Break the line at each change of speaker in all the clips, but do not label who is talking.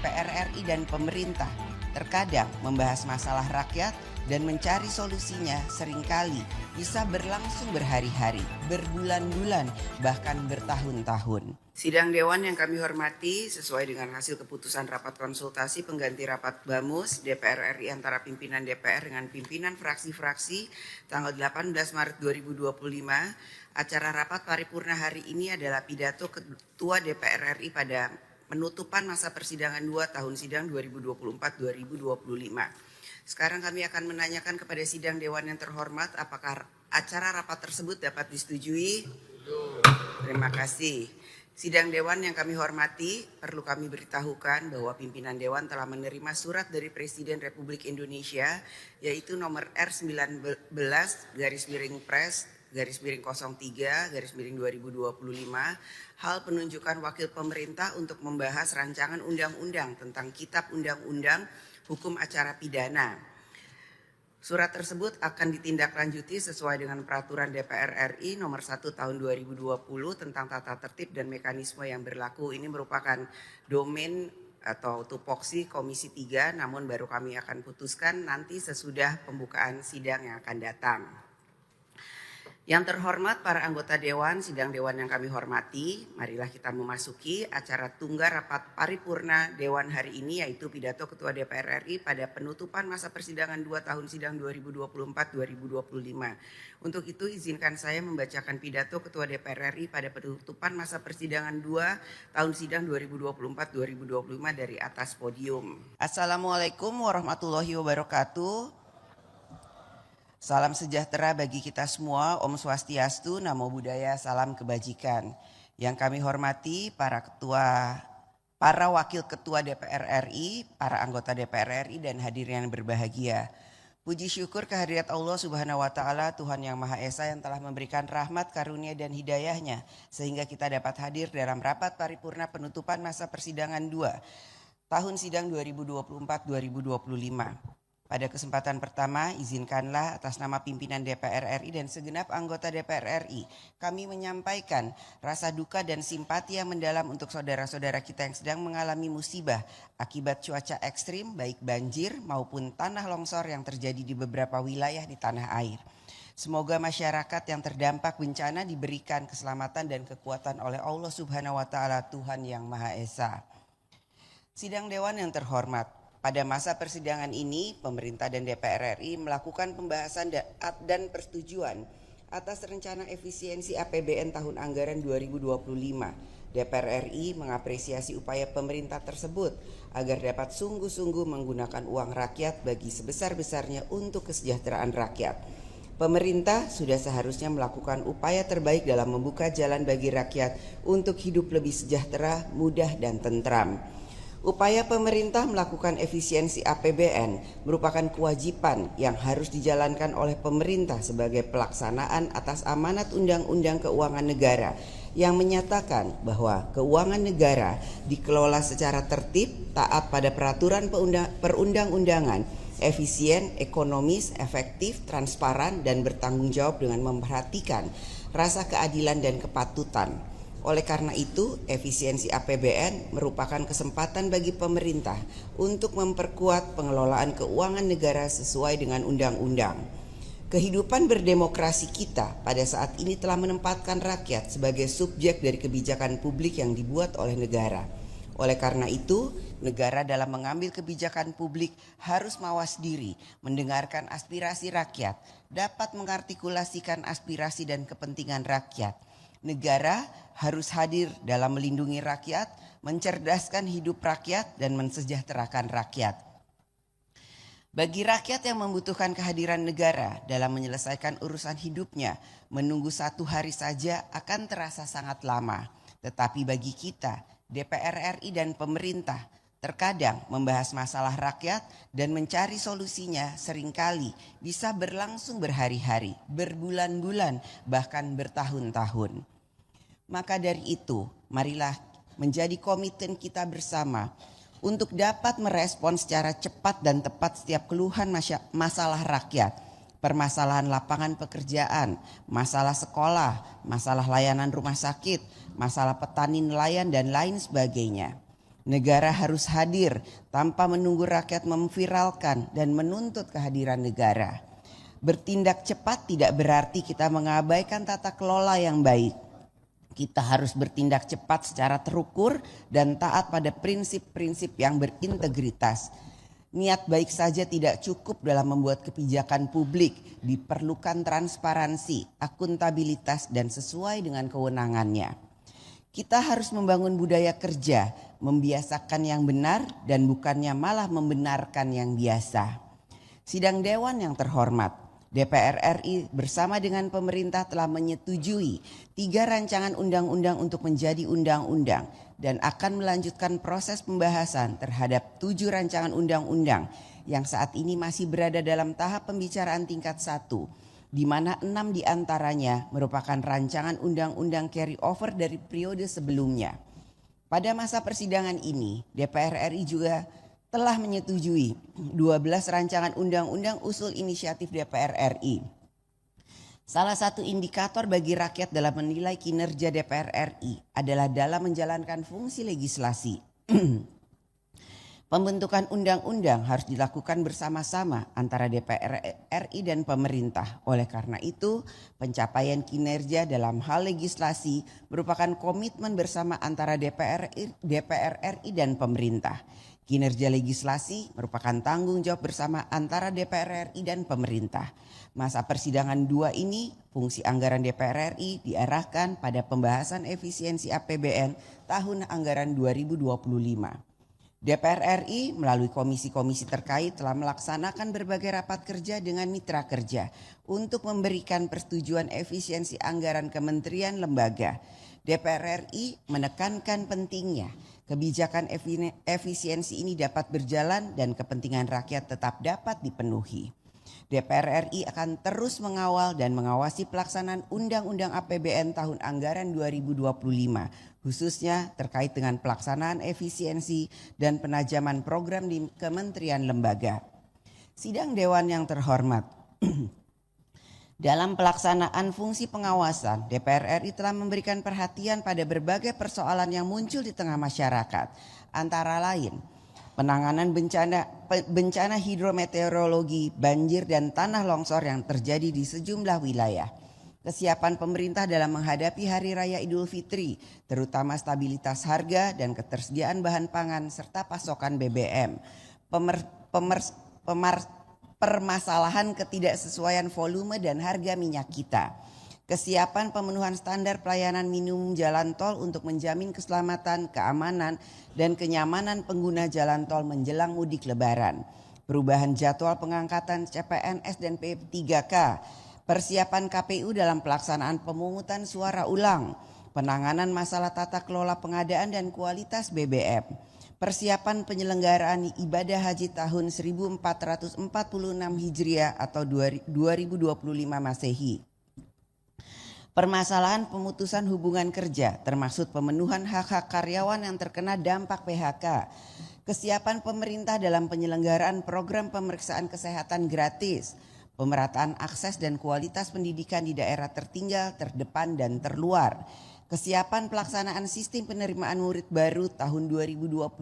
DPR RI dan pemerintah terkadang membahas masalah rakyat dan mencari solusinya seringkali bisa berlangsung berhari-hari, berbulan-bulan, bahkan bertahun-tahun. Sidang Dewan yang kami hormati, sesuai dengan hasil keputusan rapat konsultasi pengganti rapat BAMUS DPR RI antara pimpinan DPR dengan pimpinan fraksi-fraksi tanggal 18 Maret 2025, acara rapat paripurna hari ini adalah pidato Ketua DPR RI pada penutupan masa persidangan 2 tahun sidang 2024-2025. Sekarang kami akan menanyakan kepada sidang Dewan yang terhormat apakah acara rapat tersebut dapat disetujui? Terima kasih. Sidang Dewan yang kami hormati, perlu kami beritahukan bahwa pimpinan Dewan telah menerima surat dari Presiden Republik Indonesia yaitu nomor R19/03/03/2025 hal penunjukan wakil pemerintah untuk membahas rancangan undang-undang tentang Kitab Undang-Undang Hukum Acara Pidana. Surat tersebut akan ditindaklanjuti sesuai dengan peraturan DPR RI nomor 1 tahun 2020 tentang tata tertib dan mekanisme yang berlaku. Ini merupakan domain atau tupoksi Komisi 3, namun baru kami akan putuskan nanti sesudah pembukaan sidang yang akan datang. Yang terhormat para anggota Dewan, sidang Dewan yang kami hormati, marilah kita memasuki acara tunggal rapat paripurna Dewan hari ini yaitu pidato Ketua DPR RI pada penutupan masa persidangan 2 tahun sidang 2024-2025. Untuk itu izinkan saya membacakan pidato Ketua DPR RI pada penutupan masa persidangan 2 tahun sidang 2024-2025 dari atas podium. Assalamualaikum warahmatullahi wabarakatuh. Salam sejahtera bagi kita semua, Om Swastiastu, Namo Buddhaya, salam kebajikan. Yang kami hormati para wakil ketua DPR RI, para anggota DPR RI dan hadirin yang berbahagia. Puji syukur kehadirat Allah Subhanahu wa Ta'ala, Tuhan Yang Maha Esa yang telah memberikan rahmat, karunia dan hidayahnya sehingga kita dapat hadir dalam rapat paripurna penutupan masa persidangan 2 tahun sidang 2024-2025. Pada kesempatan pertama, izinkanlah atas nama pimpinan DPR RI dan segenap anggota DPR RI, kami menyampaikan rasa duka dan simpati yang mendalam untuk saudara-saudara kita yang sedang mengalami musibah akibat cuaca ekstrim, baik banjir maupun tanah longsor yang terjadi di beberapa wilayah di tanah air. Semoga masyarakat yang terdampak bencana diberikan keselamatan dan kekuatan oleh Allah Subhanahu wa Ta'ala, Tuhan Yang Maha Esa. Sidang Dewan yang terhormat, pada masa persidangan ini, pemerintah dan DPR RI melakukan pembahasan dan persetujuan atas rencana efisiensi APBN tahun anggaran 2025. DPR RI mengapresiasi upaya pemerintah tersebut agar dapat sungguh-sungguh menggunakan uang rakyat bagi sebesar-besarnya untuk kesejahteraan rakyat. Pemerintah sudah seharusnya melakukan upaya terbaik dalam membuka jalan bagi rakyat untuk hidup lebih sejahtera, mudah, dan tentram. Upaya pemerintah melakukan efisiensi APBN merupakan kewajiban yang harus dijalankan oleh pemerintah sebagai pelaksanaan atas amanat Undang-Undang Keuangan Negara yang menyatakan bahwa keuangan negara dikelola secara tertib, taat pada peraturan perundang-undangan, efisien, ekonomis, efektif, transparan, dan bertanggung jawab dengan memperhatikan rasa keadilan dan kepatutan. Oleh karena itu, efisiensi APBN merupakan kesempatan bagi pemerintah untuk memperkuat pengelolaan keuangan negara sesuai dengan undang-undang. Kehidupan berdemokrasi kita pada saat ini telah menempatkan rakyat sebagai subjek dari kebijakan publik yang dibuat oleh negara. Oleh karena itu, negara dalam mengambil kebijakan publik harus mawas diri, mendengarkan aspirasi rakyat, dapat mengartikulasikan aspirasi dan kepentingan rakyat. Negara harus hadir dalam melindungi rakyat, mencerdaskan hidup rakyat, dan mensejahterakan rakyat. Bagi rakyat yang membutuhkan kehadiran negara dalam menyelesaikan urusan hidupnya, menunggu 1 hari saja akan terasa sangat lama. Tetapi bagi kita, DPR RI dan pemerintah, terkadang membahas masalah rakyat dan mencari solusinya seringkali bisa berlangsung berhari-hari, berbulan-bulan, bahkan bertahun-tahun. Maka dari itu, marilah menjadi komitmen kita bersama untuk dapat merespon secara cepat dan tepat setiap keluhan masalah rakyat, permasalahan lapangan pekerjaan, masalah sekolah, masalah layanan rumah sakit, masalah petani nelayan, dan lain sebagainya. Negara harus hadir tanpa menunggu rakyat memviralkan dan menuntut kehadiran negara. Bertindak cepat tidak berarti kita mengabaikan tata kelola yang baik. Kita harus bertindak cepat secara terukur dan taat pada prinsip-prinsip yang berintegritas. Niat baik saja tidak cukup dalam membuat kebijakan publik. Diperlukan transparansi, akuntabilitas, dan sesuai dengan kewenangannya. Kita harus membangun budaya kerja, membiasakan yang benar dan bukannya malah membenarkan yang biasa. Sidang Dewan yang terhormat, DPR RI bersama dengan pemerintah telah menyetujui 3 rancangan undang-undang untuk menjadi undang-undang dan akan melanjutkan proses pembahasan terhadap 7 rancangan undang-undang yang saat ini masih berada dalam tahap pembicaraan tingkat 1, di mana 6 diantaranya merupakan rancangan undang-undang carry over dari periode sebelumnya. Pada masa persidangan ini, DPR RI juga telah menyetujui 12 rancangan undang-undang usul inisiatif DPR RI. Salah satu indikator bagi rakyat dalam menilai kinerja DPR RI adalah dalam menjalankan fungsi legislasi. Pembentukan undang-undang harus dilakukan bersama-sama antara DPR RI dan pemerintah. Oleh karena itu, pencapaian kinerja dalam hal legislasi merupakan komitmen bersama antara DPR RI dan pemerintah. Kinerja legislasi merupakan tanggung jawab bersama antara DPR RI dan pemerintah. Masa persidangan 2 ini, fungsi anggaran DPR RI diarahkan pada pembahasan efisiensi APBN tahun anggaran 2025. DPR RI melalui komisi-komisi terkait telah melaksanakan berbagai rapat kerja dengan mitra kerja untuk memberikan persetujuan efisiensi anggaran kementerian lembaga. DPR RI menekankan pentingnya kebijakan efisiensi ini dapat berjalan dan kepentingan rakyat tetap dapat dipenuhi. DPR RI akan terus mengawal dan mengawasi pelaksanaan Undang-Undang APBN tahun anggaran 2025, khususnya terkait dengan pelaksanaan efisiensi dan penajaman program di kementerian lembaga. Sidang Dewan yang terhormat, dalam pelaksanaan fungsi pengawasan, DPR RI telah memberikan perhatian pada berbagai persoalan yang muncul di tengah masyarakat, antara lain penanganan bencana hidrometeorologi, banjir dan tanah longsor yang terjadi di sejumlah wilayah. Kesiapan pemerintah dalam menghadapi Hari Raya Idul Fitri, terutama stabilitas harga dan ketersediaan bahan pangan serta pasokan BBM. Permasalahan ketidaksesuaian volume dan harga minyak kita. Kesiapan pemenuhan standar pelayanan minimum jalan tol untuk menjamin keselamatan, keamanan, dan kenyamanan pengguna jalan tol menjelang mudik lebaran. Perubahan jadwal pengangkatan CPNS dan P3K. Persiapan KPU dalam pelaksanaan pemungutan suara ulang. Penanganan masalah tata kelola pengadaan dan kualitas BBM. Persiapan penyelenggaraan ibadah haji tahun 1446 Hijriah atau 2025 Masehi. Permasalahan pemutusan hubungan kerja termasuk pemenuhan hak-hak karyawan yang terkena dampak PHK. Kesiapan pemerintah dalam penyelenggaraan program pemeriksaan kesehatan gratis. Pemerataan akses dan kualitas pendidikan di daerah tertinggal, terdepan dan terluar. Kesiapan pelaksanaan sistem penerimaan murid baru tahun 2025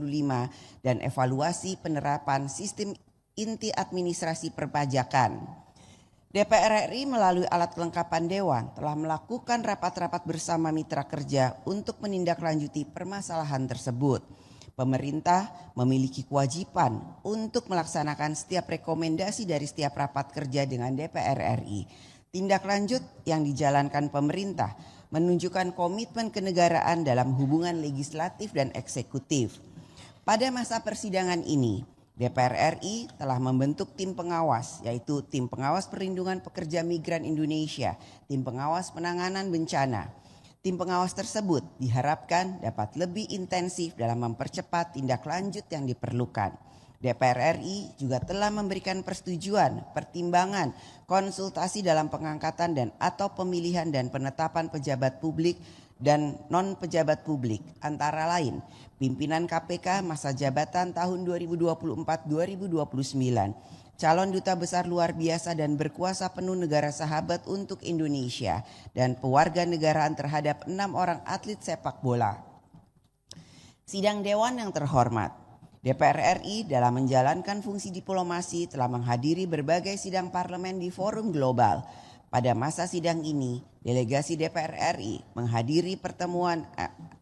dan evaluasi penerapan sistem inti administrasi perpajakan. DPR RI melalui alat kelengkapan Dewan telah melakukan rapat-rapat bersama mitra kerja untuk menindaklanjuti permasalahan tersebut. Pemerintah memiliki kewajiban untuk melaksanakan setiap rekomendasi dari setiap rapat kerja dengan DPR RI. Tindak lanjut yang dijalankan pemerintah menunjukkan komitmen kenegaraan dalam hubungan legislatif dan eksekutif. Pada masa persidangan ini, DPR RI telah membentuk tim pengawas, yaitu Tim Pengawas Perlindungan Pekerja Migran Indonesia, Tim Pengawas Penanganan Bencana. Tim pengawas tersebut diharapkan dapat lebih intensif dalam mempercepat tindak lanjut yang diperlukan. DPR RI juga telah memberikan persetujuan, pertimbangan, konsultasi dalam pengangkatan dan atau pemilihan dan penetapan pejabat publik dan non-pejabat publik, antara lain pimpinan KPK masa jabatan tahun 2024-2029, calon duta besar luar biasa dan berkuasa penuh negara sahabat untuk Indonesia, dan pewarganegaraan terhadap 6 orang atlet sepak bola. Sidang Dewan yang terhormat, DPR RI dalam menjalankan fungsi diplomasi telah menghadiri berbagai sidang parlemen di forum global. Pada masa sidang ini, delegasi DPR RI menghadiri pertemuan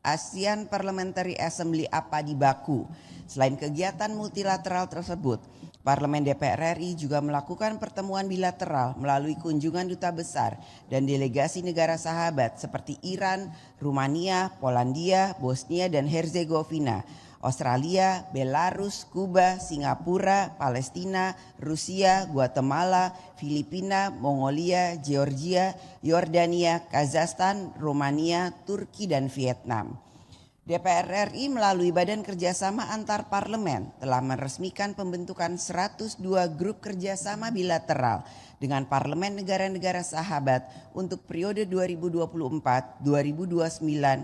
ASEAN Parliamentary Assembly APA di Baku. Selain kegiatan multilateral tersebut, Parlemen DPR RI juga melakukan pertemuan bilateral melalui kunjungan duta besar dan delegasi negara sahabat seperti Iran, Rumania, Polandia, Bosnia dan Herzegovina, Australia, Belarus, Kuba, Singapura, Palestina, Rusia, Guatemala, Filipina, Mongolia, Georgia, Yordania, Kazakhstan, Romania, Turki dan Vietnam. DPR RI melalui Badan Kerjasama Antar Parlemen telah meresmikan pembentukan 102 grup kerjasama bilateral dengan parlemen negara-negara sahabat untuk periode 2024-2029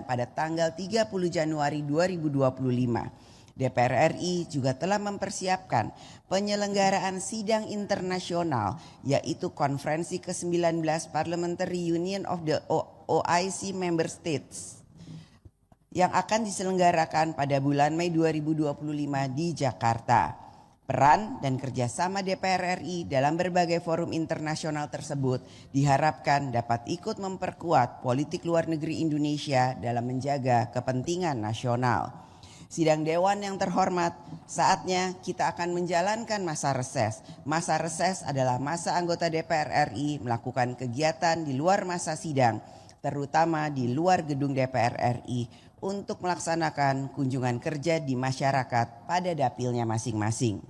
pada tanggal 30 Januari 2025. DPR RI juga telah mempersiapkan penyelenggaraan sidang internasional yaitu Konferensi ke-19 Parliamentary Union of the OIC Member States yang akan diselenggarakan pada bulan Mei 2025 di Jakarta. Peran dan kerjasama DPR RI dalam berbagai forum internasional tersebut diharapkan dapat ikut memperkuat politik luar negeri Indonesia dalam menjaga kepentingan nasional. Sidang Dewan yang terhormat, saatnya kita akan menjalankan masa reses. Masa reses adalah masa anggota DPR RI melakukan kegiatan di luar masa sidang, terutama di luar gedung DPR RI, untuk melaksanakan kunjungan kerja di masyarakat pada dapilnya masing-masing.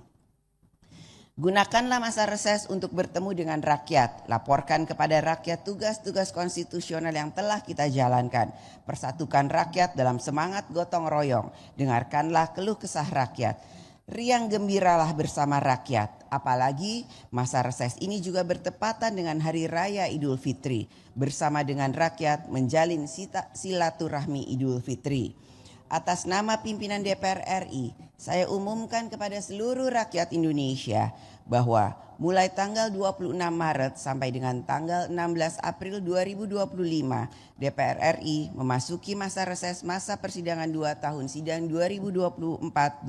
Gunakanlah masa reses untuk bertemu dengan rakyat, laporkan kepada rakyat tugas-tugas konstitusional yang telah kita jalankan, persatukan rakyat dalam semangat gotong royong, dengarkanlah keluh kesah rakyat, riang gembiralah bersama rakyat. Apalagi masa reses ini juga bertepatan dengan Hari Raya Idul Fitri. Bersama dengan rakyat menjalin silaturahmi Idul Fitri. Atas nama pimpinan DPR RI, saya umumkan kepada seluruh rakyat Indonesia bahwa mulai tanggal 26 Maret sampai dengan tanggal 16 April 2025, DPR RI memasuki masa reses masa persidangan 2 tahun sidang 2024-2025.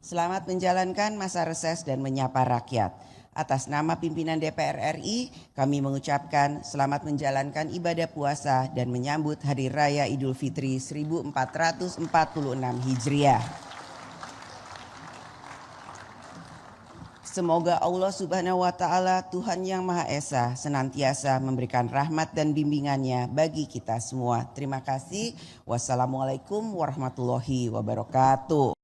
Selamat menjalankan masa reses dan menyapa rakyat. Atas nama pimpinan DPR RI, kami mengucapkan selamat menjalankan ibadah puasa dan menyambut Hari Raya Idul Fitri 1446 Hijriah. Semoga Allah Subhanahu wa Ta'ala, Tuhan Yang Maha Esa, senantiasa memberikan rahmat dan bimbingannya bagi kita semua. Terima kasih. Wassalamualaikum warahmatullahi wabarakatuh.